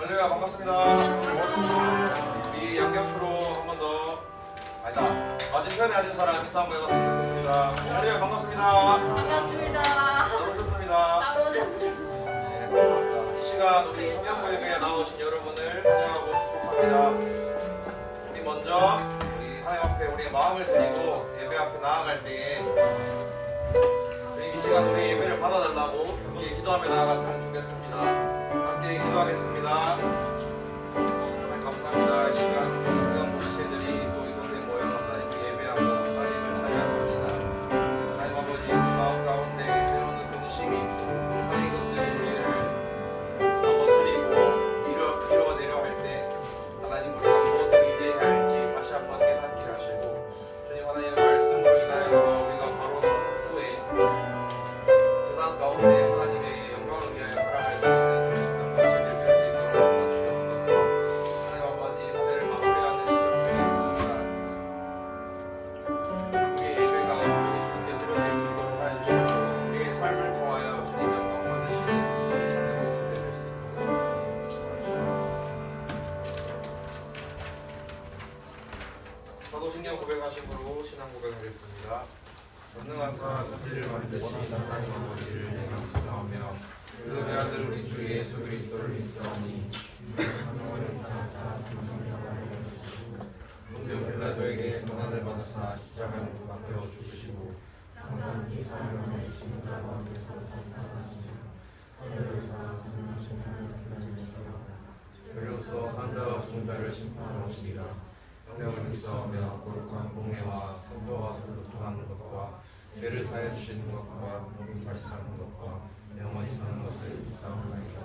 할렐루야 반갑습니다. 반갑습니다. 우리 양옆으로 한 번 더. 아니다. 맞은편에 앉은 사람 인사 한번 해봤으면 좋겠습니다. 할렐루야 반갑습니다. 반갑습니다. 잘 오셨습니다. 잘 오셨습니다. 네, 감사합니다. 이 시간 우리 청년부 예배에 나오신 여러분을 환영하고 축복합니다. 우리 먼저 우리 하나님 앞에 우리의 마음을 드리고 예배 앞에 나아갈 때에 저희 이 시간 우리 예배를 받아달라고 함께 기도하며 나아갔으면 좋겠습니다. 함께 기도하겠습니다. 감사합니다. 이 시간 청년 목시들이 또 이곳에 모여 하나님께 예배하고 하나님을 찬양합니다. 하나님 아버지 그 마음 가운데 때로는 근심이 있고 세상의 것들이 우리를 넘어뜨리고 이뤄내려 할 때 하나님 우리가 무엇을 이제해야 할지 다시 한번 깨닫게 하시고 주님 하나님의 말씀으로 인하여서 우리가 바로 선 후에 세상 가운데 하나님의 영광을 위하여 살아갈 수 있는 주님 영광을 될 수 있도록 도와주시옵소서. 하나님 아버지 은혜를 마무리하는 시점 중에 있습니다. 우리의 예배가 온전히 주님께 드려질 수 있도록 하여 주시고 우리의 삶을 통하여 주님 영광 받으시는 참된 목사들 될 수 있도록 사도신경 고백하심으로 신앙 고백하겠습니다. 전능하사 천지를 만드신 하나님 아버지를 내가 믿사오며 그의 아들 우리 주 예수 그리스도를 믿사오니 본dio 빌라도에게 고난을 받으사 십자가에 못 박혀 죽으시고 그리로서 산자와 중자를 심판하러 오시리라. 성령을 믿사오며 거룩한 공회와 성도와 서로 통하는 것과 죄를 사해 주시는 것과 몸이 다시 사는 것과 영원히 사는 것을 믿사옵나이다.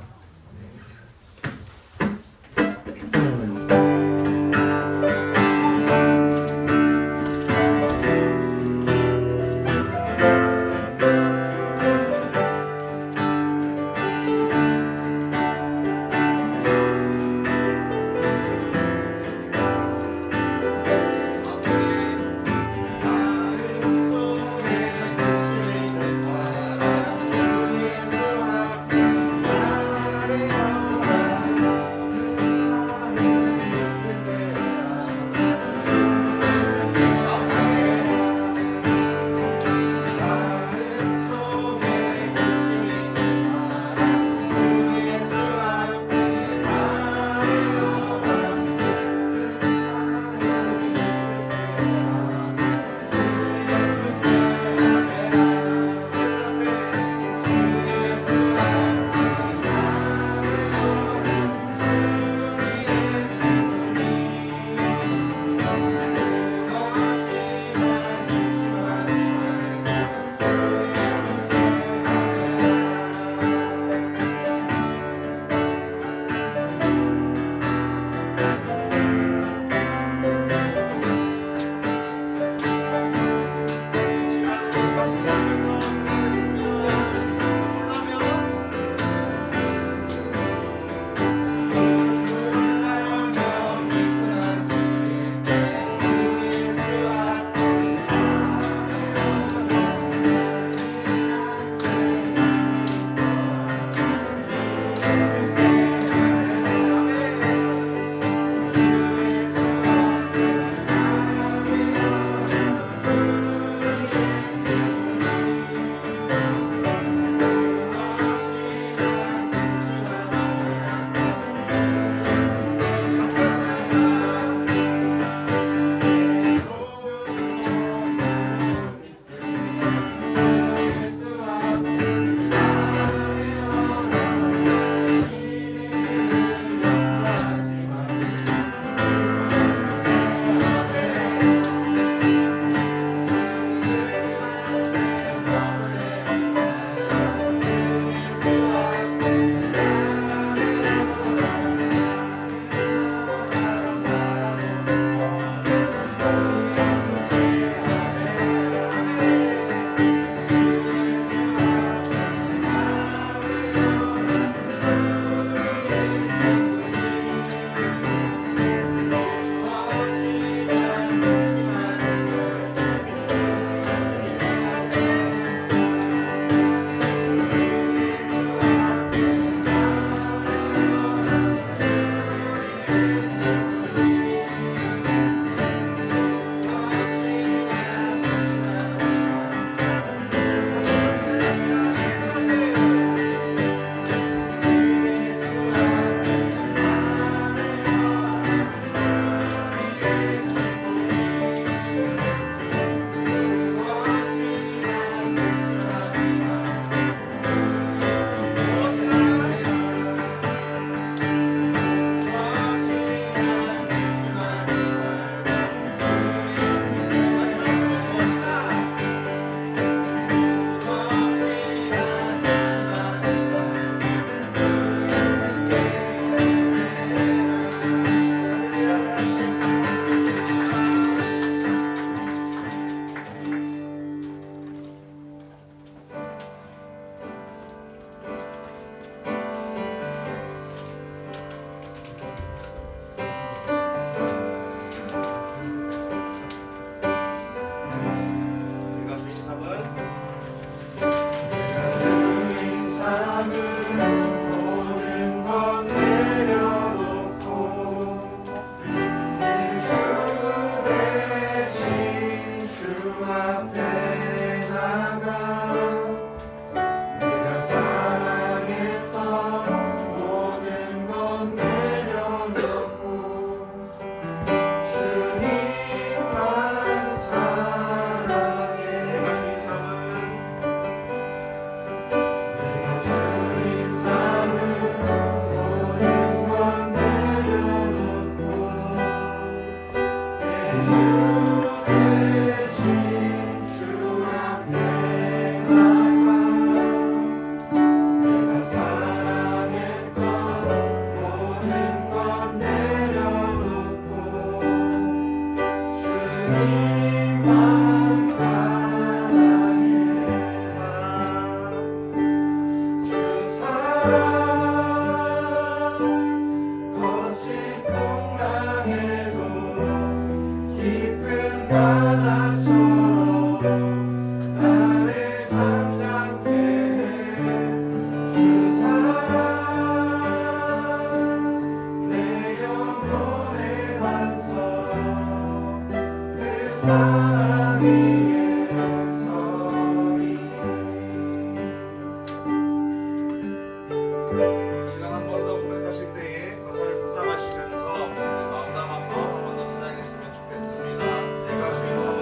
시간 한 번 더 고백하실 때에 가사를 묵상하시면서 마음 담아서 한 번 더 찬양했으면 좋겠습니다. 내가 주인 삼은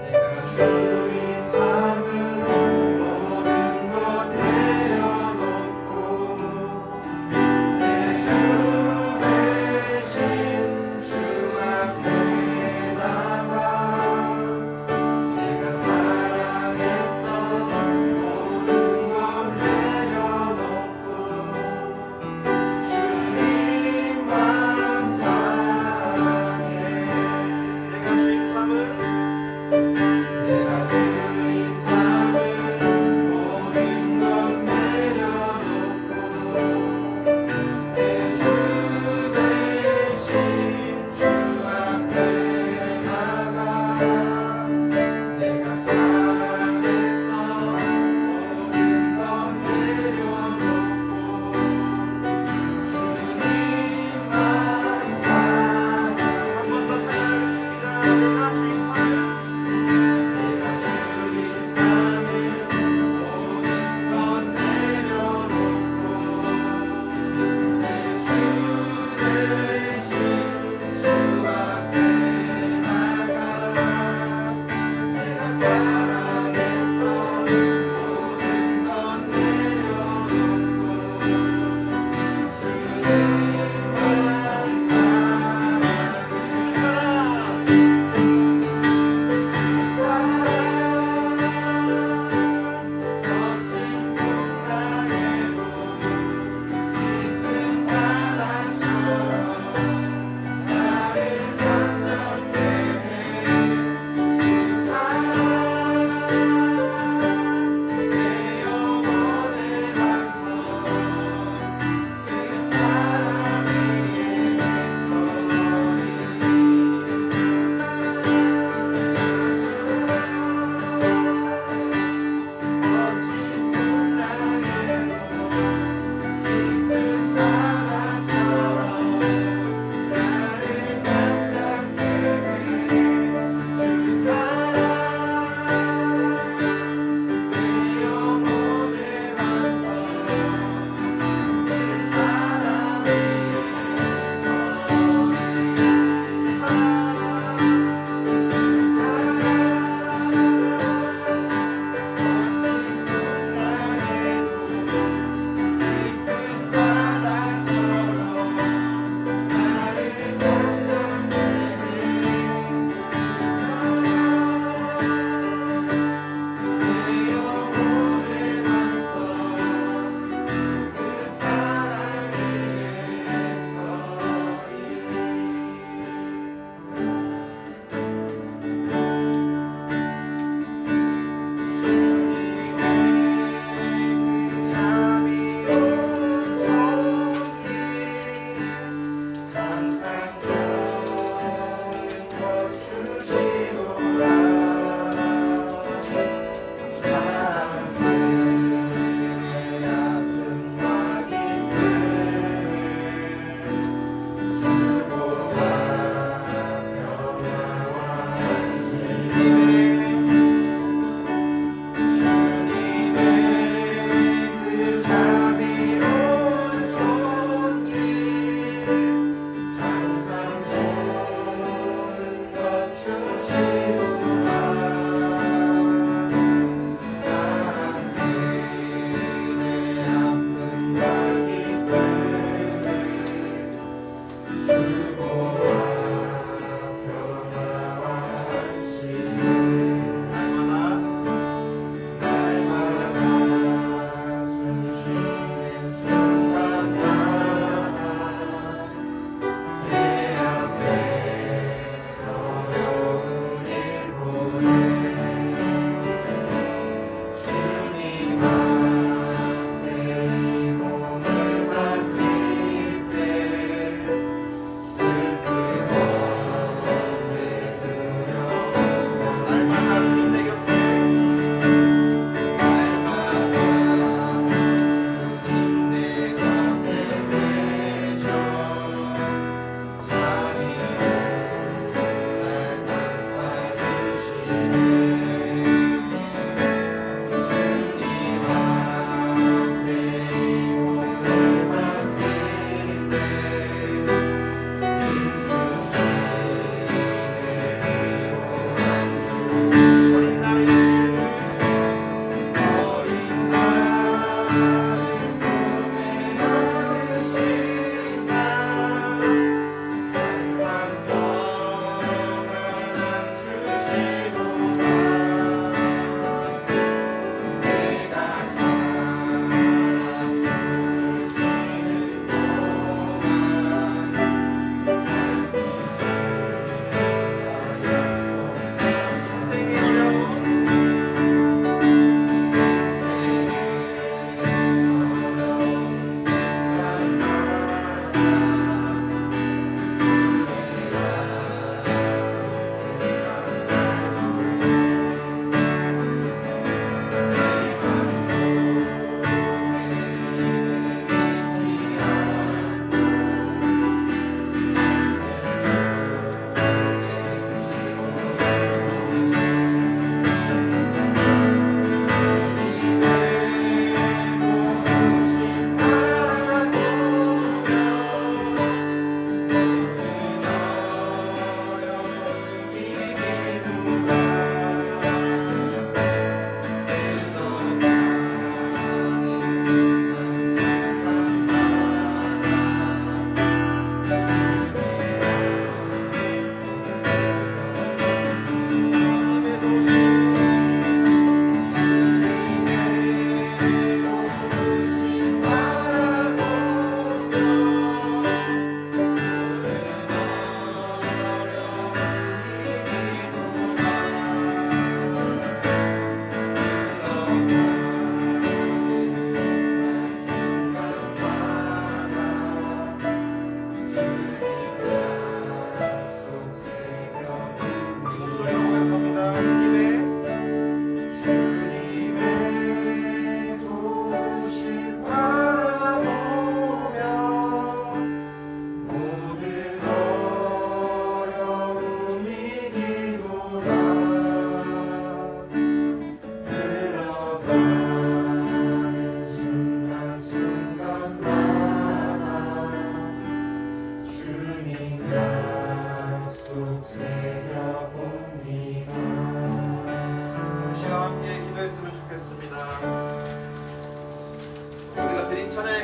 내가 주인 삼은 모든 것 내려놓고 내 주 대신 주 앞에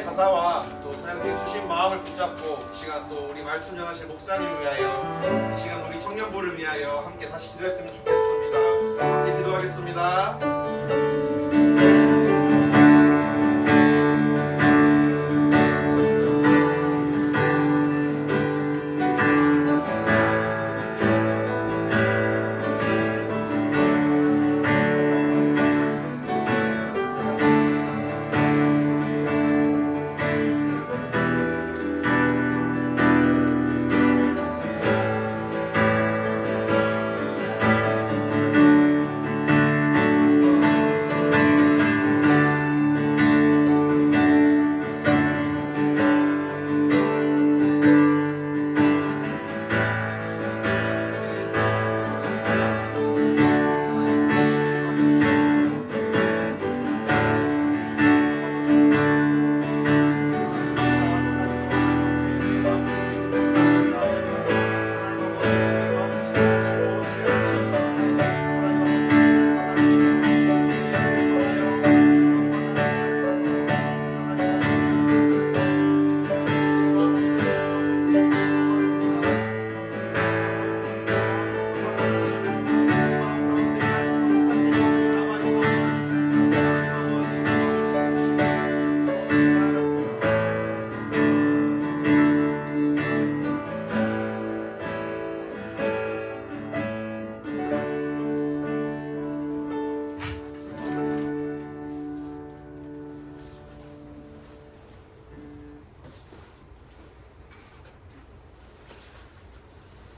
가사와 또 사장님이 주신 마음을 붙잡고 이 시간 또 우리 말씀 전하실 목사님을 위하여 이 시간 우리 청년부를 위하여 함께 다시 기도했으면 좋겠습니다. 함께 기도하겠습니다.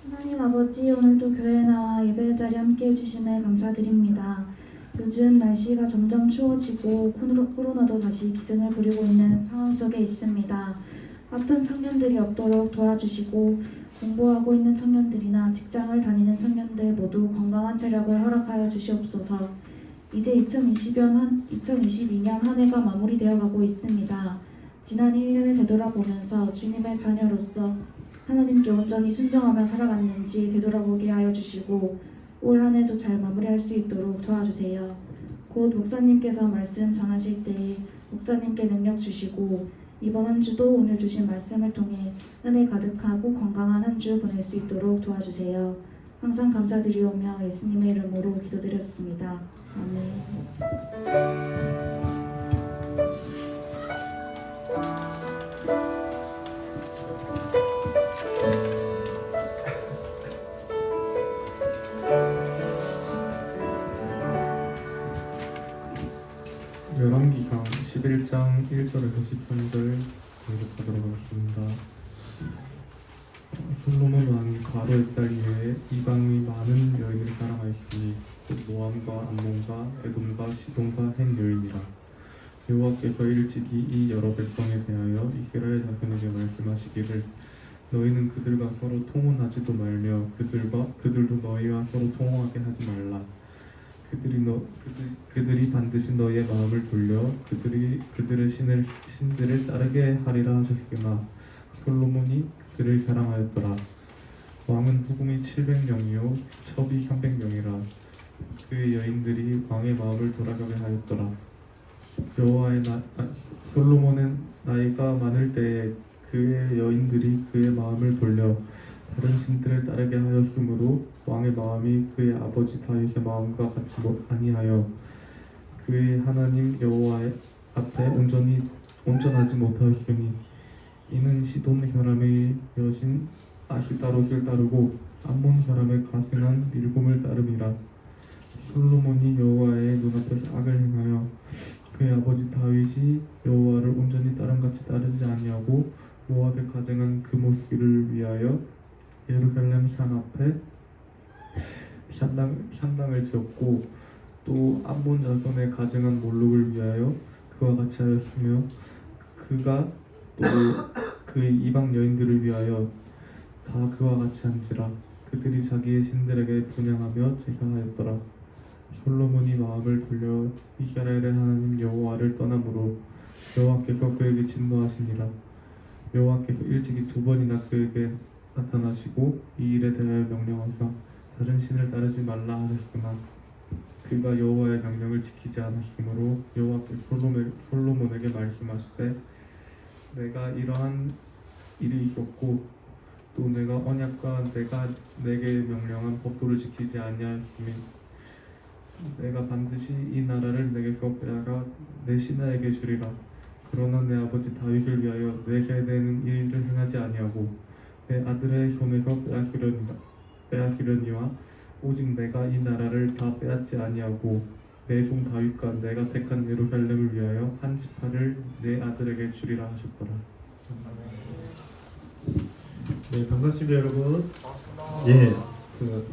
하나님 아버지, 오늘도 교회에 나와 예배 자리에 함께 해주심에 감사드립니다. 요즘 날씨가 점점 추워지고 코로나도 다시 기승을 부리고 있는 상황 속에 있습니다. 아픈 청년들이 없도록 도와주시고 공부하고 있는 청년들이나 직장을 다니는 청년들 모두 건강한 체력을 허락하여 주시옵소서. 이제 2022년 한 해가 마무리되어 가고 있습니다. 지난 1년을 되돌아보면서 주님의 자녀로서 하나님께 온전히 순종하며 살아갔는지 되돌아보게 하여 주시고 올 한 해도 잘 마무리할 수 있도록 도와주세요. 곧 목사님께서 말씀 전하실 때에 목사님께 능력 주시고 이번 한 주도 오늘 주신 말씀을 통해 은혜 가득하고 건강한 한 주 보낼 수 있도록 도와주세요. 항상 감사드리오며 예수님의 이름으로 기도드렸습니다. 아멘. 열왕기상 11장 1절에서 10절 공독하도록 하겠습니다. 솔로몬 왕이 과로의 딸 이외에 이방의 많은 여인을 사랑하였으니 곧 모함과 암몬과 에돔과 시돈과 헨 여인이라. 여호와께서 일찍이 이 여러 백성에 대하여 이스라엘 자손에게 말씀하시기를 너희는 그들과 서로 통혼하지도 말며 그들도 너희와 서로 통혼하게 하지 말라. 그들이 반드시 너희의 마음을 돌려 그들의 신들을 따르게 하리라 하셨으나 솔로몬이 그를 사랑하였더라. 왕은 후궁이 700명이요 첩이 300명이라. 그의 여인들이 왕의 마음을 돌아가게 하였더라. 솔로몬은 나이가 많을 때에 그의 여인들이 그의 마음을 돌려 다른 신들을 따르게 하였으므로 왕의 마음이 그의 아버지 다윗의 마음과 같이 아니하여 그의 하나님 여호와 앞에 온전하지 못하였으니 이는 시돈 혈람의 여신 아히다롯을 따르고 암몬 혈람의 가증한 밀곰을 따름이라. 솔로몬이 여호와의 눈앞에서 악을 행하여 그의 아버지 다윗이 여호와를 온전히 다름같이 따르지 아니하고 모압에 가증한 그모스를 위하여 예루살렘 산 앞에 향당을 지었고 또 암몬 자손의 가증한 몰록을 위하여 그와 같이 하였으며 그가 또 그의 이방 여인들을 위하여 다 그와 같이 한지라. 그들이 자기의 신들에게 분향하며 제사하였더라. 솔로몬이 마음을 돌려 이스라엘의 하나님 여호와를 떠나므로 여호와께서 그에게 진노하시니라. 여호와께서 일찍이 2번이나 그에게 나타나시고 이 일에 대하여 명령하사 다른 신을 따르지 말라 하셨으나 그가 여호와의 명령을 지키지 않았으므로 여호와께서 솔로몬에게 말씀하시되 내가 이러한 일이 있었고 또 내가 언약과 내가 내게 명령한 법도를 지키지 아니하심이 내가 반드시 이 나라를 내게서 빼앗아 내 신하에게 주리라. 그러나 내 아버지 다윗을 위하여 내게 되는 일을 행하지 아니하고 내 아들의 손에서 빼앗으려니와 오직 내가 이 나라를 다 빼앗지 아니하고 내 종 다윗과 내가 택한 예루살렘을 위하여 한 지파를 내 아들에게 주리라 하셨더라. 네, 반갑습니다, 여러분. 예, 그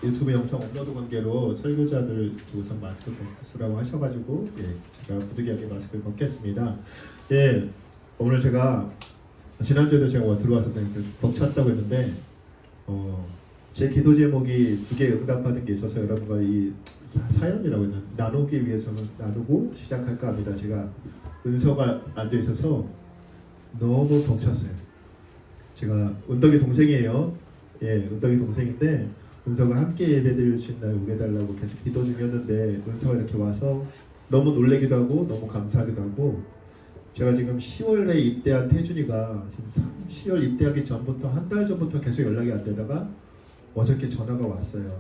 유튜브 영상 업로드 관계로 설교자들 우선 마스크 쓰라고 하셔가지고 제가 부득이하게 마스크를 벗겠습니다. 예, 오늘 제가 지난주에도 제가 들어와서 벅찼다고 했는데 제 기도 제목이 두 개 응답받은 게 있어서 여러분과 이 사연이라고 했나 나누기 위해서는 나누고 시작할까 합니다. 제가 은서가 앉아 있어서 너무 벅찼어요. 제가 은덕이 동생이에요. 예, 은덕이 동생인데 은서가 함께 예배드릴 수 있나요? 오게 달라고 계속 기도 중이었는데 은서가 이렇게 와서 너무 놀래기도 하고 너무 감사하기도 하고 제가 지금 10월에 입대한 태준이가 지금 10월 입대하기 전부터 한 달 전부터 계속 연락이 안 되다가 어저께 전화가 왔어요.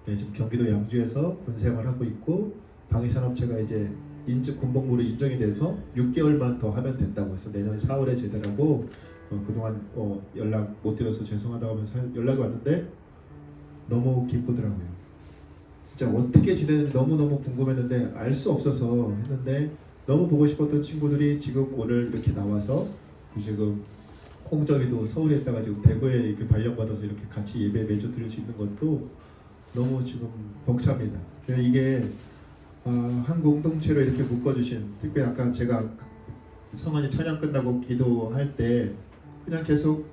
예, 지금 경기도 양주에서 군생활 하고 있고 방위산업체가 이제 군복무로 인정이 돼서 6개월만 더 하면 된다고 해서 내년 4월에 제대하고 그동안 연락 못 드려서 죄송하다고 하면서 연락이 왔는데 너무 기쁘더라고요. 진짜 어떻게 지내는지 너무너무 궁금했는데 알 수 없어서 했는데 너무 보고 싶었던 친구들이 지금 오늘 이렇게 나와서 지금 홍정이도 서울에 있다가 지금 대구에 이렇게 발령받아서 이렇게 같이 예배 매주 드릴 수 있는 것도 너무 지금 벅찹니다. 이게 한 공동체로 이렇게 묶어주신 특별히 아까 제가 성환이 찬양 끝나고 기도할 때 그냥 계속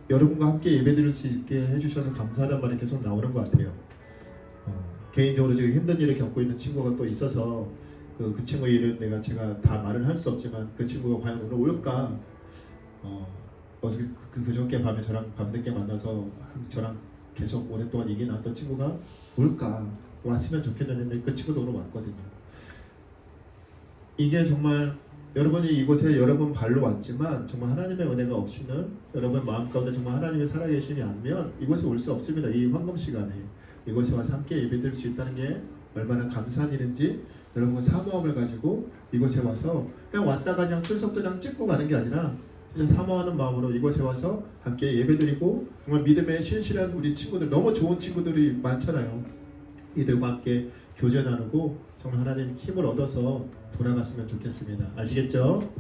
여러분과 함께 예배드릴 수 있게 해주셔서 감사하다는 말이 계속 나오는 것 같아요. 개인적으로 지금 힘든 일을 겪고 있는 친구가 또 있어서 그 친구 일을 제가 다 말을 할 수 없지만 그 친구가 과연 오늘 올까? 어저께 그저께 밤에 저랑 밤늦게 만나서 저랑 계속 오랫동안 얘기 나왔던 친구가 올까? 왔으면 좋겠는데 그 친구도 오늘 왔거든요. 이게 정말 여러분이 이곳에 여러분 발로 왔지만 정말 하나님의 은혜가 없이는 여러분 마음 가운데 정말 하나님의 살아계심이 아니면 이곳에 올 수 없습니다. 이 황금 시간에 이곳에 와서 함께 예배드릴 수 있다는 게 얼마나 감사한 일인지 여러분 사모함을 가지고 이곳에 와서 그냥 왔다가 그냥 출석도장 찍고 가는 게 아니라 그냥 사모하는 마음으로 이곳에 와서 함께 예배드리고 정말 믿음에 신실한 우리 친구들 너무 좋은 친구들이 많잖아요. 이들과 함께 교제 나누고 정말 하나님 힘을 얻어서 돌아갔으면 좋겠습니다. 아시겠죠?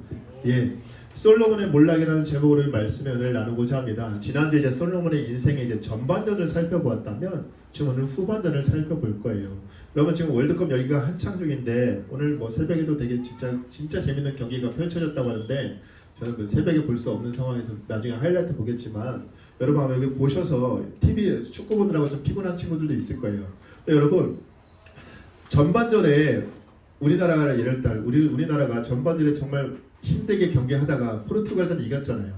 예, 솔로몬의 몰락이라는 제목으로 말씀을 오늘 나누고자 합니다. 지난주 이제 솔로몬의 인생의 이제 전반전을 살펴보았다면 지금 오늘 후반전을 살펴볼 거예요. 여러분 지금 월드컵 열기가 한창 중인데 오늘 뭐 새벽에도 되게 진짜 재밌는 경기가 펼쳐졌다고 하는데 저는 그 새벽에 볼 수 없는 상황에서 나중에 하이라이트 보겠지만 여러분 아마 여기 보셔서 TV 축구 보느라고 좀 피곤한 친구들도 있을 거예요. 여러분 전반전에 우리나라가 예를 들어 우리나라가 전반전에 정말 힘들게 경기하다가 포르투갈전 이겼잖아요.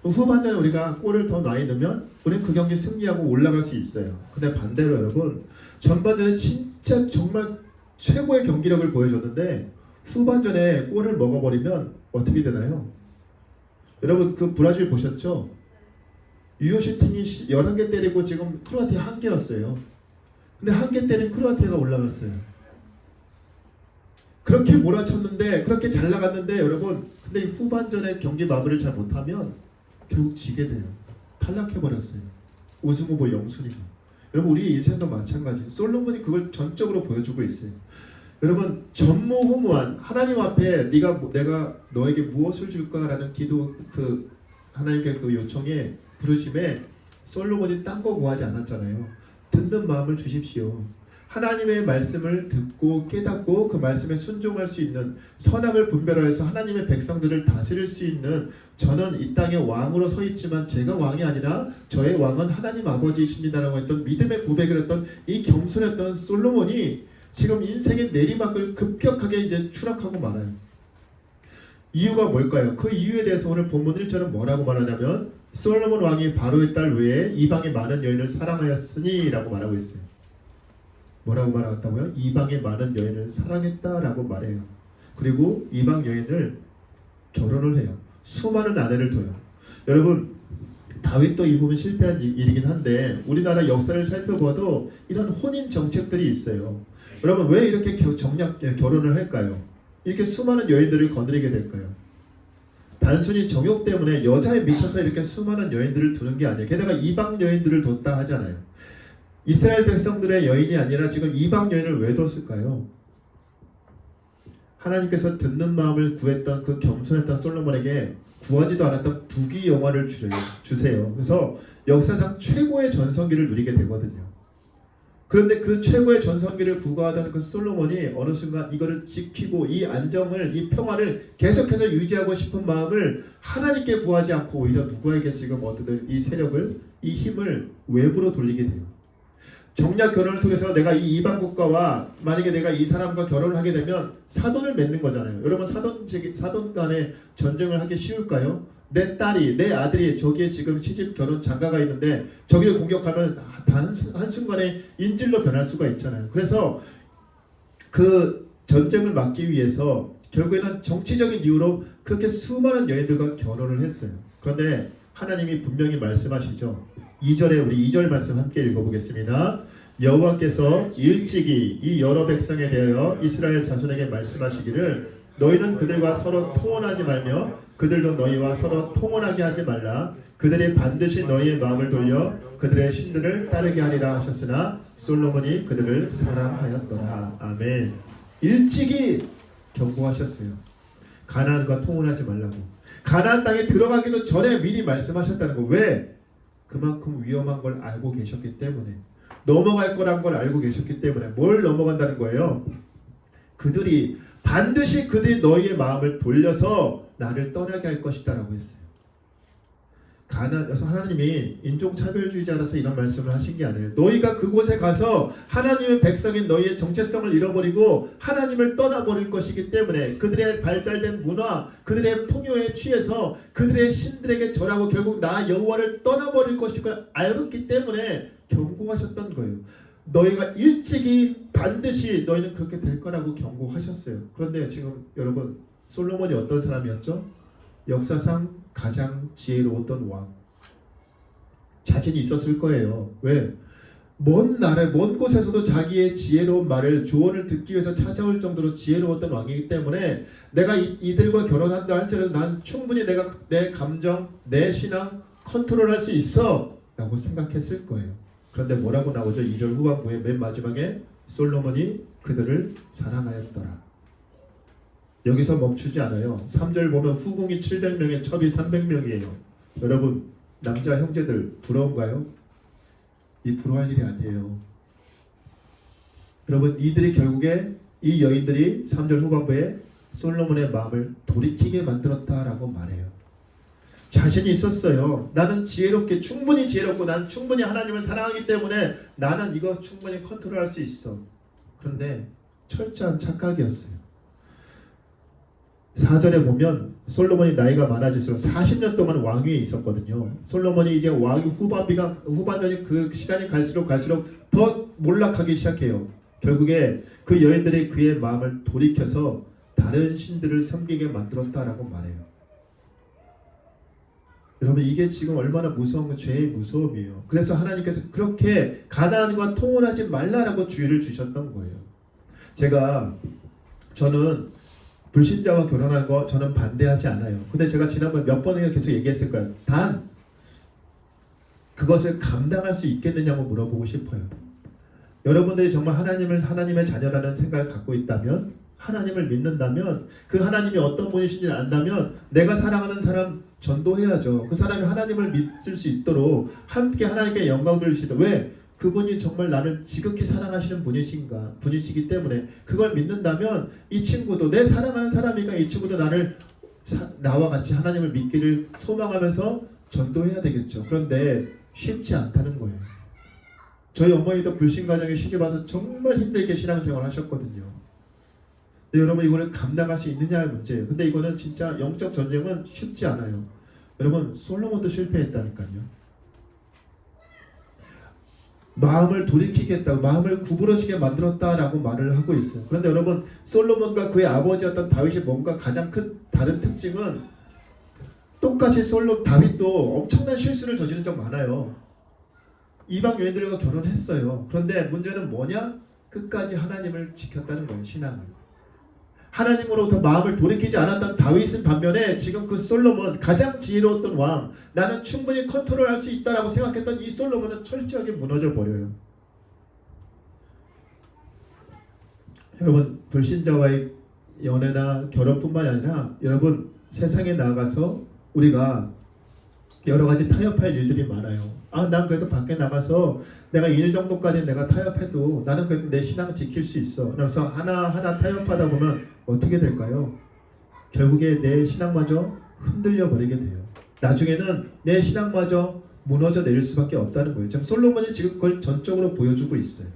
후반전에 우리가 골을 더 많이 넣으면 우리는 그 경기 승리하고 올라갈 수 있어요. 근데 반대로 여러분 전반전에 진짜 정말 최고의 경기력을 보여줬는데 후반전에 골을 먹어버리면 어떻게 되나요? 여러분 그 브라질 보셨죠? 유효슈팅이 11개 때리고 지금 크로아티아 1개였어요. 근데 1개 때린 크로아티아가 올라갔어요. 그렇게 몰아쳤는데 그렇게 잘 나갔는데 여러분 근데 후반전에 경기 마무리를 잘 못하면 결국 지게 돼요. 탈락해버렸어요. 우승 후보 영순위가. 여러분 우리 인생도 마찬가지. 솔로몬이 그걸 전적으로 보여주고 있어요. 여러분 전무후무한 하나님 앞에 내가 너에게 무엇을 줄까라는 기도 그 하나님께 그 요청에 부르심에 솔로몬이 딴 거 구하지 않았잖아요. 듣는 마음을 주십시오. 하나님의 말씀을 듣고 깨닫고 그 말씀에 순종할 수 있는 선악을 분별하여서 하나님의 백성들을 다스릴 수 있는 저는 이 땅의 왕으로 서 있지만 제가 왕이 아니라 저의 왕은 하나님 아버지이십니다라고 했던 믿음의 고백을 했던 이 겸손했던 솔로몬이 지금 인생의 내리막을 급격하게 이제 추락하고 말아요. 이유가 뭘까요? 그 이유에 대해서 오늘 본문 1절은 뭐라고 말하냐면 솔로몬 왕이 바로의 딸 외에 이방의 많은 여인을 사랑하였으니 라고 말하고 있어요. 뭐라고 말했다고요? 이방의 많은 여인을 사랑했다라고 말해요. 그리고 이방 여인을 결혼을 해요. 수많은 아내를 둬요. 여러분, 다윗도 이 부분 실패한 일이긴 한데 우리나라 역사를 살펴봐도 이런 혼인 정책들이 있어요. 여러분, 왜 이렇게 결혼을 할까요? 이렇게 수많은 여인들을 거느리게 될까요? 단순히 정욕 때문에 여자에 미쳐서 이렇게 수많은 여인들을 두는 게 아니에요. 게다가 이방 여인들을 뒀다 하잖아요. 이스라엘 백성들의 여인이 아니라 지금 이방 여인을 왜 뒀을까요? 하나님께서 듣는 마음을 구했던 그 겸손했던 솔로몬에게 구하지도 않았던 부귀영화를 주세요. 그래서 역사상 최고의 전성기를 누리게 되거든요. 그런데 그 최고의 전성기를 구가하던 그 솔로몬이 어느 순간 이거를 지키고 이 안정을, 이 평화를 계속해서 유지하고 싶은 마음을 하나님께 구하지 않고 오히려 누구에게 지금 얻을 이 세력을, 이 힘을 외부로 돌리게 돼요. 정략 결혼을 통해서 내가 이 이방 국가와 만약에 내가 이 사람과 결혼을 하게 되면 사돈을 맺는 거잖아요. 여러분, 사돈 간에 전쟁을 하기 쉬울까요? 내 딸이, 내 아들이 저기에 지금 시집 결혼 장가가 있는데 저기를 공격하면 한순간에 인질로 변할 수가 있잖아요. 그래서 그 전쟁을 막기 위해서 결국에는 정치적인 이유로 그렇게 수많은 여인들과 결혼을 했어요. 그런데 하나님이 분명히 말씀하시죠. 2절에 우리 2절 말씀 함께 읽어보겠습니다. 여호와께서 일찍이 이 여러 백성에 대하여 이스라엘 자손에게 말씀하시기를 너희는 그들과 서로 통혼하지 말며 그들도 너희와 서로 통혼하게 하지 말라. 그들이 반드시 너희의 마음을 돌려 그들의 신들을 따르게 하리라 하셨으나 솔로몬이 그들을 사랑하였더라. 아멘. 일찍이 경고하셨어요. 가나안과 통혼하지 말라고. 가나안 땅에 들어가기도 전에 미리 말씀하셨다는 거. 왜? 그만큼 위험한 걸 알고 계셨기 때문에, 넘어갈 거란 걸 알고 계셨기 때문에. 뭘 넘어간다는 거예요? 반드시 그들이 너희의 마음을 돌려서 나를 떠나게 할 것이다 라고 했어요. 그래서 하나님이 인종차별주의자라서 이런 말씀을 하신 게 아니에요. 너희가 그곳에 가서 하나님의 백성인 너희의 정체성을 잃어버리고 하나님을 떠나버릴 것이기 때문에 그들의 발달된 문화, 그들의 풍요에 취해서 그들의 신들에게 절하고 결국 나 여호와를 떠나버릴 것을 알았기 때문에 경고하셨던 거예요. 너희가 일찍이 반드시 너희는 그렇게 될 거라고 경고하셨어요. 그런데 지금 여러분, 솔로몬이 어떤 사람이었죠? 역사상 가장 지혜로웠던 왕. 자신이 있었을 거예요. 왜? 먼 나라, 먼 곳에서도 자기의 지혜로운 말을, 조언을 듣기 위해서 찾아올 정도로 지혜로웠던 왕이기 때문에 내가 이들과 결혼한다 할지라도 난 충분히 내가 내 감정, 내 신앙 컨트롤할 수 있어 라고 생각했을 거예요. 그런데 뭐라고 나오죠? 2절 후반부에 맨 마지막에 솔로몬이 그들을 사랑하였더라. 여기서 멈추지 않아요. 3절 보면 후궁이 700명에 첩이 300명이에요. 여러분, 남자 형제들 부러운가요? 이 부러워할 일이 아니에요. 여러분, 이들이 결국에 이 여인들이 3절 후반부에 솔로몬의 마음을 돌이키게 만들었다라고 말해요. 자신이 있었어요. 나는 충분히 지혜롭고 난 충분히 하나님을 사랑하기 때문에 나는 이거 충분히 컨트롤할 수 있어. 그런데 철저한 착각이었어요. 4절에 보면 솔로몬이 나이가 많아질수록 40년 동안 왕위에 있었거든요. 솔로몬이 이제 왕위 후반전이 그 시간이 갈수록 더 몰락하기 시작해요. 결국에 그 여인들이 그의 마음을 돌이켜서 다른 신들을 섬기게 만들었다라고 말해요. 여러분, 이게 지금 얼마나 무서운 죄의 무서움이에요. 그래서 하나님께서 그렇게 가나안과 통혼하지 말라라고 주의를 주셨던 거예요. 저는 불신자와 결혼하는 거 저는 반대하지 않아요. 근데 제가 지난번에 몇 번이나 계속 얘기했을 거예요. 단 그것을 감당할 수 있겠느냐고 물어보고 싶어요. 여러분들이 정말 하나님의 자녀라는 생각을 갖고 있다면, 하나님을 믿는다면, 그 하나님이 어떤 분이신지를 안다면 내가 사랑하는 사람 전도해야죠. 그 사람이 하나님을 믿을 수 있도록 함께 하나님께 영광 돌리시도록. 왜? 그분이 정말 나를 지극히 사랑하시는 분이시기 때문에 그걸 믿는다면 이 친구도 내 사랑하는 사람이니까 이 친구도 나와 같이 하나님을 믿기를 소망하면서 전도해야 되겠죠. 그런데 쉽지 않다는 거예요. 저희 어머니도 불신가정에 시집 와서 정말 힘들게 신앙생활 하셨거든요. 근데 여러분, 이거를 감당할 수 있느냐의 문제예요. 근데 이거는 진짜 영적 전쟁은 쉽지 않아요. 여러분, 솔로몬도 실패했다니까요. 마음을 돌이키겠다고 마음을 구부러지게 만들었다라고 말을 하고 있어요. 그런데 여러분 솔로몬과 그의 아버지였던 다윗이 뭔가 가장 큰 다른 특징은 똑같이 다윗도 엄청난 실수를 저지른 적 많아요. 이방 여인들과 결혼했어요. 그런데 문제는 뭐냐? 끝까지 하나님을 지켰다는 거예요. 신앙을. 하나님으로부터 마음을 돌이키지 않았던 다윗은 반면에 지금 그 솔로몬 가장 지혜로웠던 왕 나는 충분히 컨트롤할 수 있다라고 생각했던 이 솔로몬은 철저하게 무너져 버려요. 여러분 불신자와의 연애나 결혼뿐만 아니라 여러분 세상에 나가서 우리가 여러 가지 타협할 일들이 많아요. 난 그래도 밖에 나가서 내가 일 정도까지 내가 타협해도 나는 그래도 내 신앙 지킬 수 있어. 그래서 하나하나 타협하다 보면 어떻게 될까요? 결국에 내 신앙마저 흔들려 버리게 돼요. 나중에는 내 신앙마저 무너져 내릴 수밖에 없다는 거예요. 지금 솔로몬이 지금 그걸 전적으로 보여주고 있어요.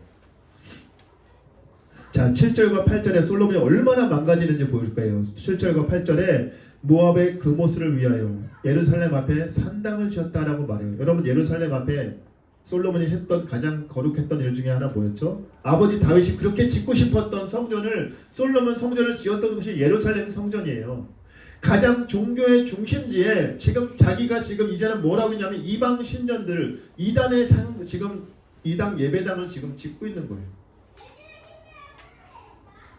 자, 7절과 8절에 솔로몬이 얼마나 망가지는지 보일 거예요. 7절과 8절에 모압의 그모스를 위하여 예루살렘 앞에 산당을 지었다라고 말해요. 여러분 예루살렘 앞에 솔로몬이 했던 가장 거룩했던 일 중에 하나 뭐였죠? 아버지 다윗이 그렇게 짓고 싶었던 성전을 솔로몬 성전을 지었던 곳이 예루살렘 성전이에요. 가장 종교의 중심지에 자기가 이제는 뭐라고 했냐면 이방 신전들 지금 이당 예배당을 지금 짓고 있는 거예요.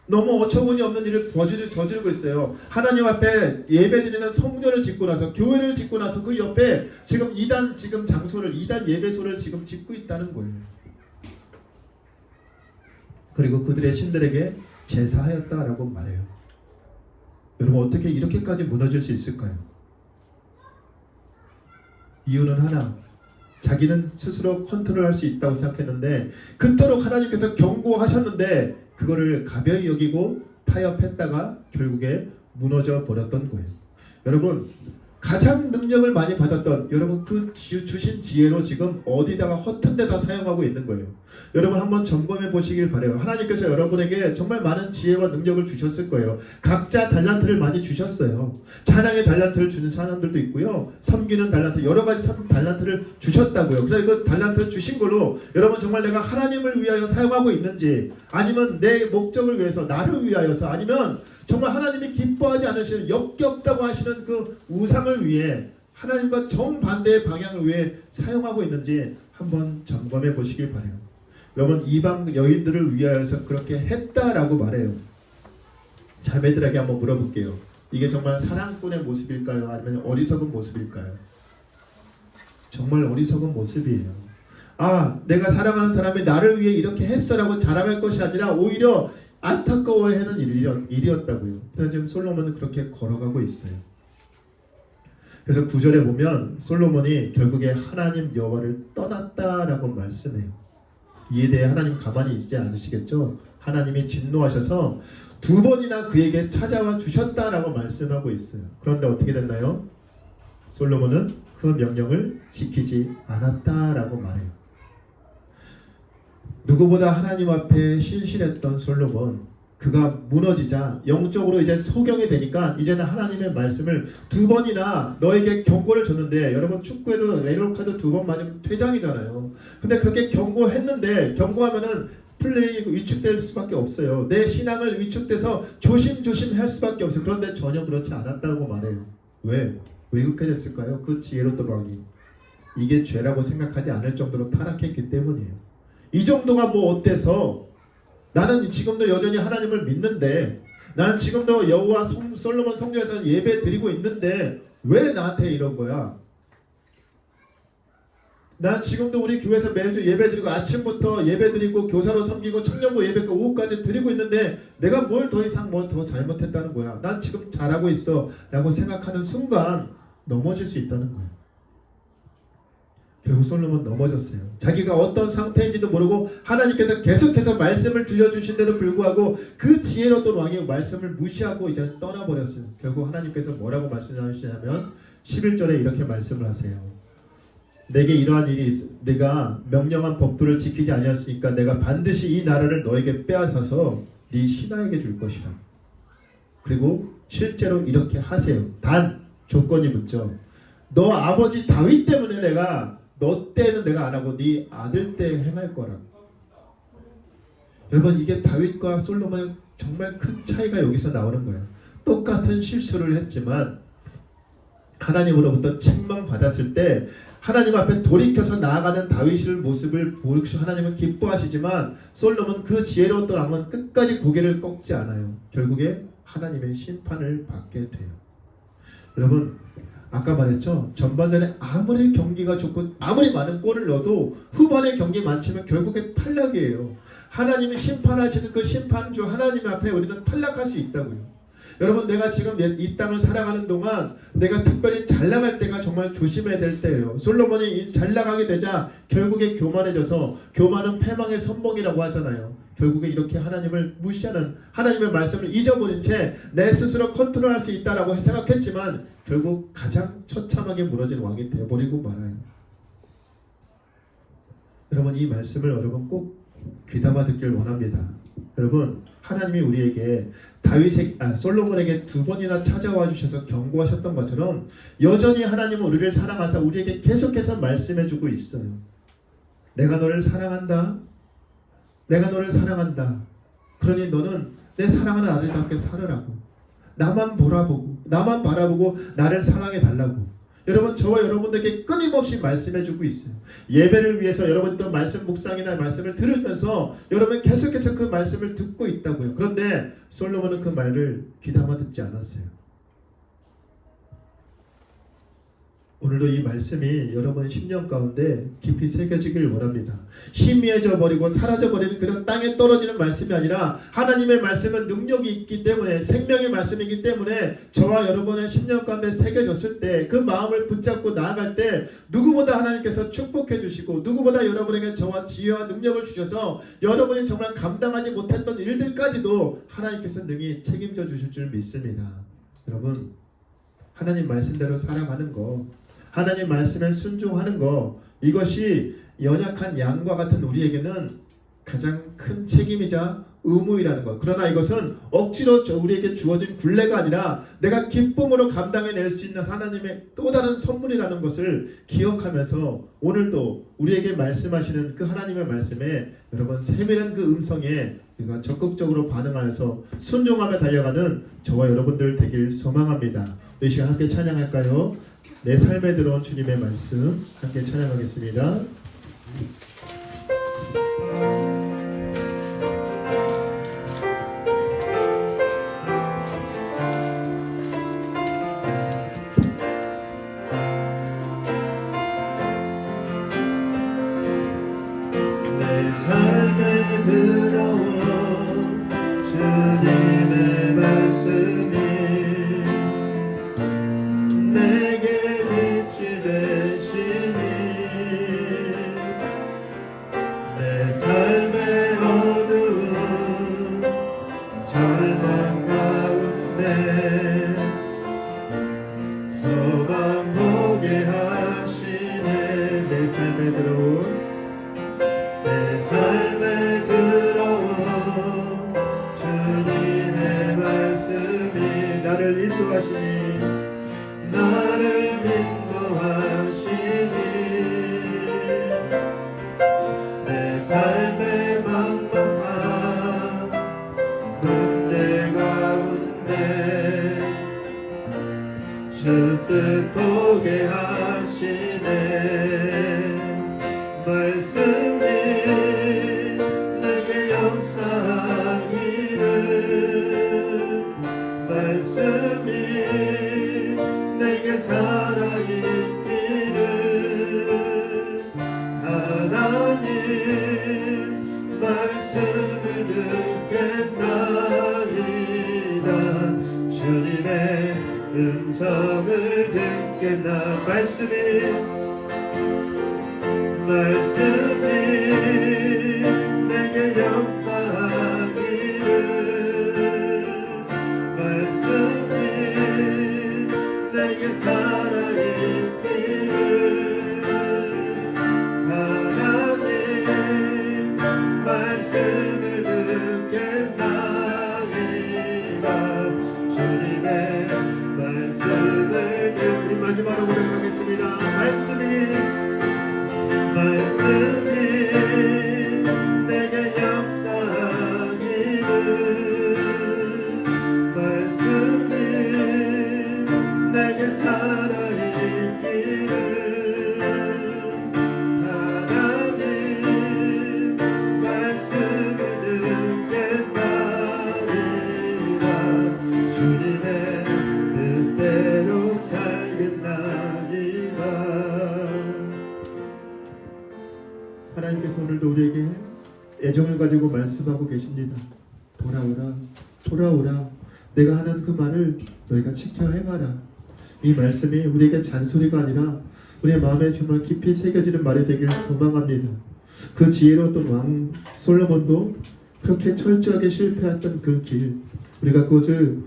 너무 어처구니 없는 일을 저지르고 있어요. 하나님 앞에 예배드리는 성전을 짓고 나서 교회를 짓고 나서 그 옆에 지금 이단 예배소를 지금 짓고 있다는 거예요. 그리고 그들의 신들에게 제사하였다라고 말해요. 여러분 어떻게 이렇게까지 무너질 수 있을까요? 이유는 하나. 자기는 스스로 컨트롤할 수 있다고 생각했는데 그토록 하나님께서 경고하셨는데 그거를 가벼이 여기고 타협했다가 결국에 무너져 버렸던 거예요. 여러분 가장 능력을 많이 받았던 여러분 그 주신 지혜로 지금 어디다가 허튼 데다 사용하고 있는 거예요. 여러분 한번 점검해 보시길 바라요. 하나님께서 여러분에게 정말 많은 지혜와 능력을 주셨을 거예요. 각자 달란트를 많이 주셨어요. 찬양의 달란트를 주는 사람들도 있고요. 섬기는 달란트 여러 가지 달란트를 주셨다고요. 그래서 그 달란트를 주신 걸로 여러분 정말 내가 하나님을 위하여 사용하고 있는지 아니면 내 목적을 위해서 나를 위하여서 아니면 정말 하나님이 기뻐하지 않으시는 역겹다고 하시는 그 우상을 위해 하나님과 정반대의 방향을 위해 사용하고 있는지 한번 점검해 보시길 바라요. 여러분 이방 여인들을 위하여서 그렇게 했다라고 말해요. 자매들에게 한번 물어볼게요. 이게 정말 사랑꾼의 모습일까요? 아니면 어리석은 모습일까요? 정말 어리석은 모습이에요. 내가 사랑하는 사람이 나를 위해 이렇게 했어라고 자랑할 것이 아니라 오히려 안타까워하는 일이었다고요. 그래서 지금 솔로몬은 그렇게 걸어가고 있어요. 그래서 9절에 보면 솔로몬이 결국에 하나님 여호와를 떠났다라고 말씀해요. 이에 대해 하나님 가만히 있지 않으시겠죠? 하나님이 진노하셔서 2번이나 그에게 찾아와 주셨다라고 말씀하고 있어요. 그런데 어떻게 됐나요? 솔로몬은 그 명령을 지키지 않았다라고 말해요. 누구보다 하나님 앞에 신실했던 솔로몬, 그가 무너지자 영적으로 이제 소경이 되니까 이제는 하나님의 말씀을 2번이나 너에게 경고를 줬는데 여러분 축구에도 레이로 카드 2번 맞으면 퇴장이잖아요. 근데 그렇게 경고했는데 경고하면은 플레이 위축될 수밖에 없어요. 내 신앙을 위축돼서 조심조심 할 수밖에 없어요. 그런데 전혀 그렇지 않았다고 말해요. 왜 그렇게 됐을까요? 그 지혜로운 왕이 이게 죄라고 생각하지 않을 정도로 타락했기 때문이에요. 이 정도가 뭐 어때서 나는 지금도 여전히 하나님을 믿는데 나는 지금도 여호와 솔로몬 성전에서 예배 드리고 있는데 왜 나한테 이런 거야? 난 지금도 우리 교회에서 매주 예배 드리고 아침부터 예배 드리고 교사로 섬기고 청년부 예배가 오후까지 드리고 있는데 내가 뭘 더 이상 뭘 더 잘못했다는 거야? 난 지금 잘하고 있어 라고 생각하는 순간 넘어질 수 있다는 거예요. 결국 솔로몬 넘어졌어요. 자기가 어떤 상태인지도 모르고 하나님께서 계속해서 말씀을 들려주신데도 불구하고 그 지혜로운 왕의 말씀을 무시하고 이제 떠나버렸어요. 결국 하나님께서 뭐라고 말씀하시냐면 11절에 이렇게 말씀을 하세요. 내게 이러한 일이 있어. 내가 명령한 법도를 지키지 아니했으니까 내가 반드시 이 나라를 너에게 빼앗아서 네 신하에게 줄 것이라. 그리고 실제로 이렇게 하세요. 단 조건이 붙죠. 너 아버지 다윗 때문에 내가 너 때는 내가 안 하고 네 아들 때 행할 거라고. 여러분, 이게 다윗과 솔로몬의 정말 큰 차이가 여기서 나오는 거예요. 똑같은 실수를 했지만 하나님으로부터 책망받았을 때 하나님 앞에 돌이켜서 나아가는 다윗의 모습을 보시고 하나님은 기뻐하시지만 솔로몬 그 지혜로웠던 왕은 끝까지 고개를 꺾지 않아요. 결국에 하나님의 심판을 받게 돼요. 여러분, 아까 말했죠. 전반전에 아무리 경기가 좋고 아무리 많은 골을 넣어도 후반에 경기 많지만 결국에 탈락이에요. 하나님이 심판하시는 그 심판주 하나님 앞에 우리는 탈락할 수 있다고요. 여러분, 내가 지금 이 땅을 살아가는 동안 내가 특별히 잘 나갈 때가 정말 조심해야 될 때예요. 솔로몬이 잘 나가게 되자 결국에 교만해져서, 교만은 패망의 선봉이라고 하잖아요. 결국에 이렇게 하나님을 무시하는, 하나님의 말씀을 잊어버린 채 내 스스로 컨트롤할 수 있다라고 생각했지만 결국 가장 처참하게 무너진 왕이 되어버리고 말아요. 여러분, 이 말씀을 여러분 꼭 귀담아 듣길 원합니다. 여러분, 하나님이 우리에게 솔로몬에게 2번이나 찾아와 주셔서 경고하셨던 것처럼 여전히 하나님은 우리를 사랑하사 우리에게 계속해서 말씀해주고 있어요. 내가 너를 사랑한다. 내가 너를 사랑한다. 그러니 너는 내 사랑하는 아들답게 살으라고. 나만 바라보고 나를 사랑해 달라고. 여러분, 저와 여러분들에게 끊임없이 말씀해주고 있어요. 예배를 위해서 여러분도 말씀 묵상이나 말씀을 들으면서 여러분 계속해서 그 말씀을 듣고 있다고요. 그런데 솔로몬은 그 말을 귀담아 듣지 않았어요. 오늘도 이 말씀이 여러분의 심령 가운데 깊이 새겨지길 원합니다. 희미해져 버리고 사라져 버리는 그런 땅에 떨어지는 말씀이 아니라 하나님의 말씀은 능력이 있기 때문에, 생명의 말씀이기 때문에 저와 여러분의 심령 가운데 새겨졌을 때, 그 마음을 붙잡고 나아갈 때 누구보다 하나님께서 축복해 주시고 누구보다 여러분에게 저와 지혜와 능력을 주셔서 여러분이 정말 감당하지 못했던 일들까지도 하나님께서 능히 책임져 주실 줄 믿습니다. 여러분, 하나님 말씀대로 살아가는 거, 하나님 말씀에 순종하는 거, 이것이 연약한 양과 같은 우리에게는 가장 큰 책임이자 의무이라는 것. 그러나 이것은 억지로 우리에게 주어진 굴레가 아니라 내가 기쁨으로 감당해낼 수 있는 하나님의 또 다른 선물이라는 것을 기억하면서 오늘도 우리에게 말씀하시는 그 하나님의 말씀에 여러분 세밀한 그 음성에 우리가 적극적으로 반응하여서 순종하며 달려가는 저와 여러분들 되길 소망합니다. 이 시간 함께 찬양할까요? 내 삶에 들어온 주님의 말씀 함께 찬양하겠습니다. 내 삶에 들어온 주님의 말씀이 내게 빛이 되시니 내 삶의 어두운 절망 가운데 소망 보게 하시네. 내 삶에 들어온 주님의 말씀이 나를 인도하시니 내 삶의 막막한 문제 가운데 주 뜻 보게 하시네. 말씀이 내게 역사하기를, 말씀이 내게 살아있기를, 하나님 말씀을 듣겠나이다. 주님의 음성을 듣겠나. 말씀이 내게 역사하기를, 말씀이 내게 살아있기를, 하나님 말씀을 듣겠나이다. 주님의 말씀을 듣. 우리 마지막으로 고백하겠습니다. 말씀이 말씀이 내게 역사하기를 말씀이 내게 살아있기를 하나님 말씀을 듣겠나이다 주님의 뜻대로 살겠나이다. 하나님께서 오늘도 우리에게 애정을 가지고 말씀하고 계십니다. 돌아오라 돌아오라 내가 하는 그 말을 너희가 지켜 행하라. 이 말씀이 우리에게 잔소리가 아니라 우리의 마음에 정말 깊이 새겨지는 말이 되길 소망합니다. 그 지혜로웠던 왕 솔로몬도 그렇게 철저하게 실패했던 그 길, 우리가 그것을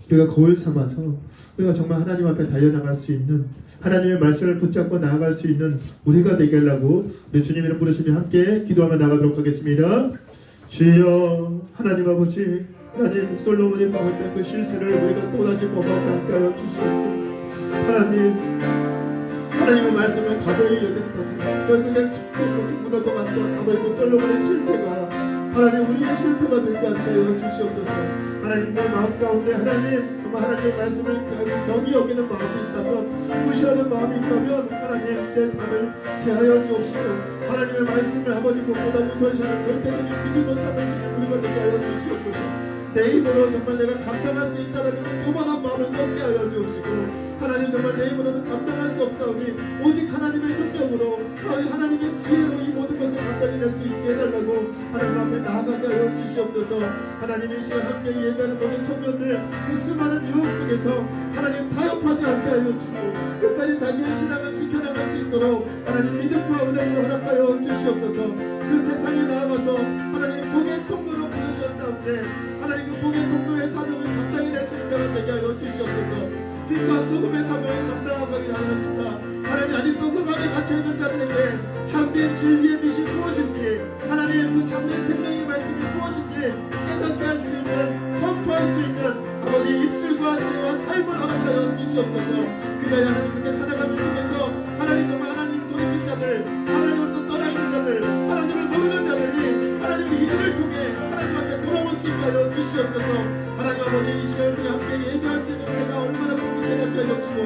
우리가 거울 삼아서 우리가 정말 하나님 앞에 달려나갈 수 있는, 하나님의 말씀을 붙잡고 나아갈 수 있는 우리가 되게 하려고 우리 주님 이름 부르시며 함께 기도하며 나가도록 하겠습니다. 주여 하나님 아버지, 하나님 솔로몬이 범했던 그 실수를 우리가 또다시 범하지 않게 하여 주시옵소서. 하나님의 말씀을 가벼이 여겼더니 결국엔 천국보다 더 많던 아버지 솔로몬의 실패가 하나님 우리의 실패가 되지 않게 하여 주시옵소서. 하나님 내 마음 가운데 하나님 정말 하나님의 말씀을 경히 여기는 마음이 있다면, 무시하는 마음이 있다면 하나님 내 답을 제하여 주옵시고 하나님의 말씀을 아버지 무엇보다 우선시하는 절대적인 믿음으로 삼으시는 우리가 되게 하여 주시옵소서. 내 힘으로 정말 내가 감당할 수 있다는 그 교만한 마음을 꺾게 하여 주옵시고 하나님 정말 내 힘으로는 감당할 수 없사오니 오직 하나님의 능력으로 하나님의 지혜로 이 모든 것을 감당해낼 수 있게 해달라고 하나님 앞에 나아가게 하여 주시옵소서. 하나님의 시간 함께 예배하는 모든 청년들 그 수많은 유혹 속에서 하나님 타협하지 않게 하여 주시고 끝까지 자기의 신앙을 지켜나갈 수 있도록 하나님 믿음과 은혜로 허락하여 주시옵소서. 그 세상에 나아가서 하나님 복의 통로로 부르셨사온데 하나님 그 복의 통로의 사명을 감당해낼 수 있는 자가 되게 하여 주시옵소서. 빛과 소금의 사명을 감당하기 하는 주사 하나님 아직도 흑암에 갇혀있는 자들에게 참된 진리의 빛이 무엇인지 하나님 그 참된 생명의 말씀이 무엇인지 깨닫게 할 수 있는, 선포할 수 있는 아버지 입술과 지혜와 삶을 허락하여 주시옵소서. 그래야 하나님 그렇게 살아가는 중에서 하나님 정말 하나님 돌이킨 자들, 하나님으로부터 떠나있는 자들, 하나님을 모르는 자들이 하나님의 이들을 통해 하나님 앞에 돌아올 수 있게 하여 주시옵소서. 하나님 아버지 이 시간에 우리 함께 예배할 수 있는 내가 얼마나 생각해 주시고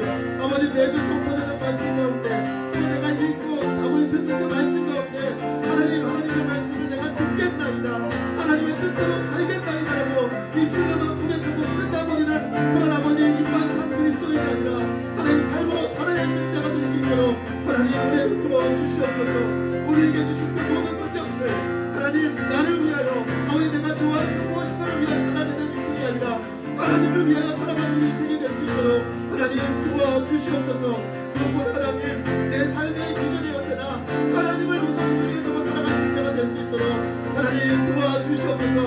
아버지 매주 선포되는 말씀 가운데 또 내가 읽고 아버지 듣는 그 말씀 가운데 하나님의 말씀을 내가 듣겠나이다, 하나님의 뜻대로 살겠나이다라고 입술로만 고백하고 끝나버리는 그런 아버지 입만 산 그리스도인이 아니라 하나님 삶으로 살아낼 수 있는 자가 될 수 있도록 하나님 은혜를 부어주시옵소서. 우리에게 주신 그 모든 능력들 하나님 나를 위하여 아버지 내가 좋아하는 그 무엇인가를 위하여 살아내는 인생이 아니라 하나님을 위하여 살아가는 인생이 될 수 있도록 하나님 도와주시옵소서. 무엇보다 하나님 내 삶의 기준이 언제나 하나님을 우선순위에 두고 살아가는 자가 될 수 있도록 하나님 도와주시옵소서.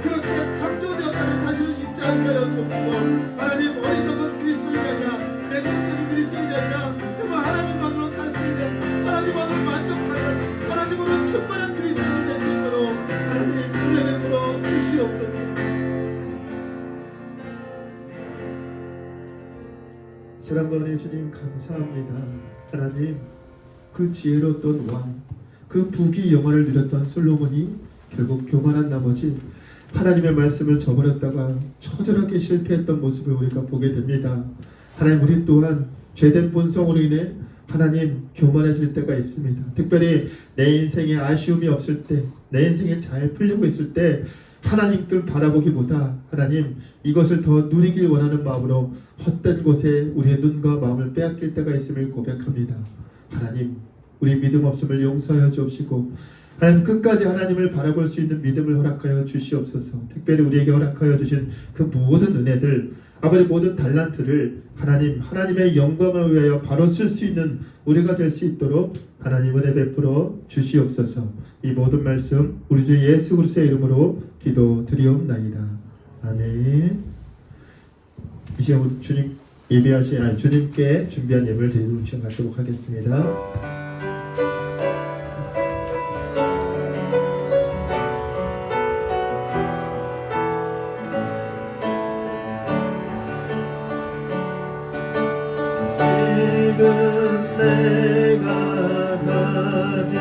그렇게 창조되었다는 사실을 잊지 않게 하여 주옵시고 하나님 어리석은 그리스도인이 아니라 매국적인 그리스도인이 아니라 정말 하나님만으로 살 수 있는, 하나님만으로 만족하는, 하나님으로 충만한 그리스도인이 될 수 있도록 하나님 은혜 베풀어 주시옵소서. 사랑하는 주님 감사합니다. 하나님 그 지혜로웠던 왕, 그 부귀 영화를 누렸던 솔로몬이 결국 교만한 나머지 하나님의 말씀을 저버렸다가 처절하게 실패했던 모습을 우리가 보게 됩니다. 하나님 우리 또한 죄된 본성으로 인해 하나님 교만해질 때가 있습니다. 특별히 내 인생에 아쉬움이 없을 때, 내 인생에 잘 풀리고 있을 때 하나님을 바라보기보다 하나님 이것을 더 누리길 원하는 마음으로 헛된 곳에 우리의 눈과 마음을 빼앗길 때가 있음을 고백합니다. 하나님 우리 믿음 없음을 용서하여 주옵시고 하나님 끝까지 하나님을 바라볼 수 있는 믿음을 허락하여 주시옵소서. 특별히 우리에게 허락하여 주신 그 모든 은혜들, 아버지 모든 달란트를 하나님의 영광을 위하여 바로 쓸 수 있는 우리가 될 수 있도록 하나님 은혜 베풀어 주시옵소서. 이 모든 말씀 우리 주 예수 그리스도의 이름으로 기도드리옵나이다. 아멘. 이 시간 주님 예배하신 주님께 준비한 예물을 드리는 시간 갖도록 하겠습니다. 지금 내가 가진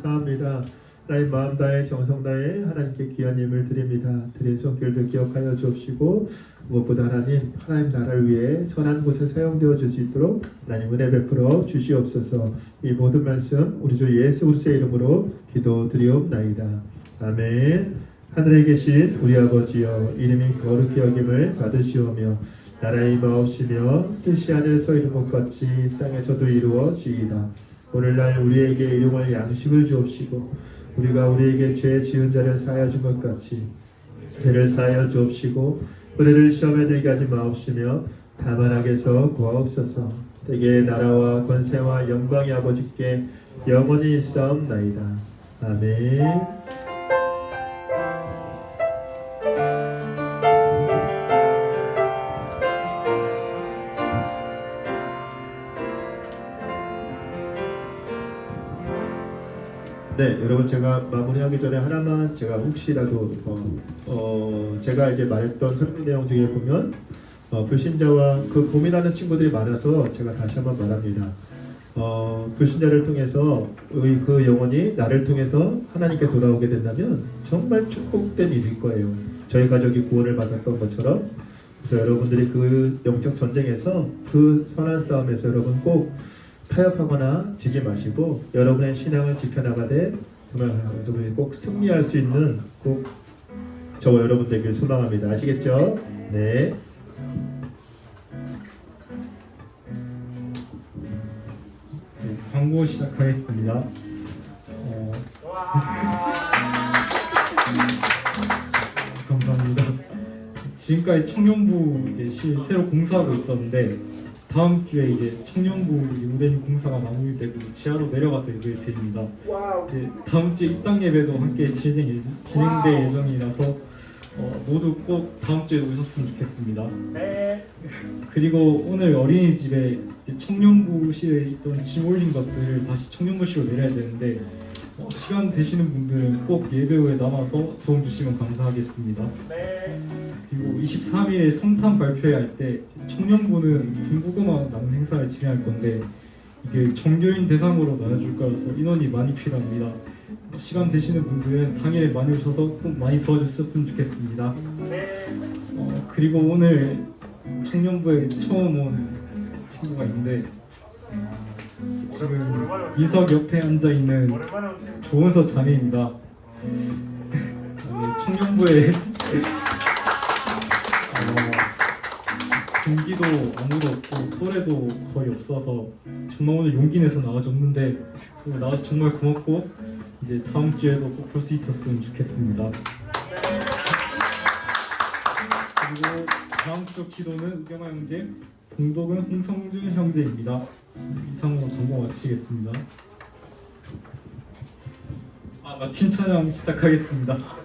감사합니다. 하나님 마음 다해 정성 다해 하나님께 귀한 예물 드립니다. 드린 손길도 기억하여 주옵시고 무엇보다 하나님 나라를 위해 선한 곳에 사용되어 줄 수 있도록 하나님 은혜 베풀어 주시옵소서. 이 모든 말씀 우리 주 예수 그리스도의 이름으로 기도드리옵나이다. 아멘. 하늘에 계신 우리 아버지여, 이름이 거룩히 여김을 받으시오며 나라의 임하옵시며 뜻이 하늘에서 이룬 것 같이 땅에서도 이루어지이다. 오늘날 우리에게 일용할 양식을 주옵시고 우리가 우리에게 죄 지은 자를 사하여 준 것 같이 죄를 사하여 주옵시고 우리를 시험에 들게 하지 마옵시며 다만 악에서 구하옵소서. 대개 나라와 권세와 영광이 아버지께 영원히 있사옵나이다. 아멘. 네, 여러분 제가 마무리하기 전에 하나만 제가 혹시라도 제가 이제 말했던 설명 내용 중에 보면 불신자와 그 고민하는 친구들이 많아서 제가 다시 한번 말합니다. 불신자를 통해서 그 영혼이 나를 통해서 하나님께 돌아오게 된다면 정말 축복된 일일 거예요. 저희 가족이 구원을 받았던 것처럼. 그래서 여러분들이 그 영적 전쟁에서 그 선한 싸움에서 여러분 꼭 타협하거나 지지 마시고 여러분의 신앙을 지켜나가되 정말 여러분이 꼭 승리할 수 있는 꼭 저와 여러분 되길 소망합니다. 아시겠죠? 네. 광고 시작하겠습니다. 감사합니다. 지금까지 청년부 이제 새로 공사하고 있었는데 다음 주에 이제 청년부 용대인 공사가 마무리되고 지하로 내려가서 예배를 드립니다. 이제 다음 주에 입당 예배도 함께 진행될 예정이라서 모두 꼭 다음 주에 오셨으면 좋겠습니다. 네. 그리고 오늘 어린이집에 청년부실에 있던 짐 올린 것들을 다시 청년부실로 내려야 되는데 시간 되시는 분들은 꼭 예배 후에 남아서 도움 주시면 감사하겠습니다. 네. 그리고 23일에 성탄 발표회 때 청년부는 중국어만 남은 행사를 진행할 건데 이게 정교인 대상으로 나눠줄 거라서 인원이 많이 필요합니다. 시간 되시는 분들은 당일에 많이 오셔서 꼭 많이 도와주셨으면 좋겠습니다. 그리고 오늘 청년부에 처음 온 친구가 있는데 지금 이석 옆에 앉아있는 조은서 자매입니다. 청년부에 동기도 아무도 없고 또래도 거의 없어서 정말 오늘 용기 내서 나와줬는데 나와서 정말 고맙고 이제 다음 주에도 꼭 볼 수 있었으면 좋겠습니다. 그리고 다음 주 기도는 우경아 형제, 봉독은 홍성준 형제입니다. 이상으로 전공 마치겠습니다. 마침 찬양 시작하겠습니다.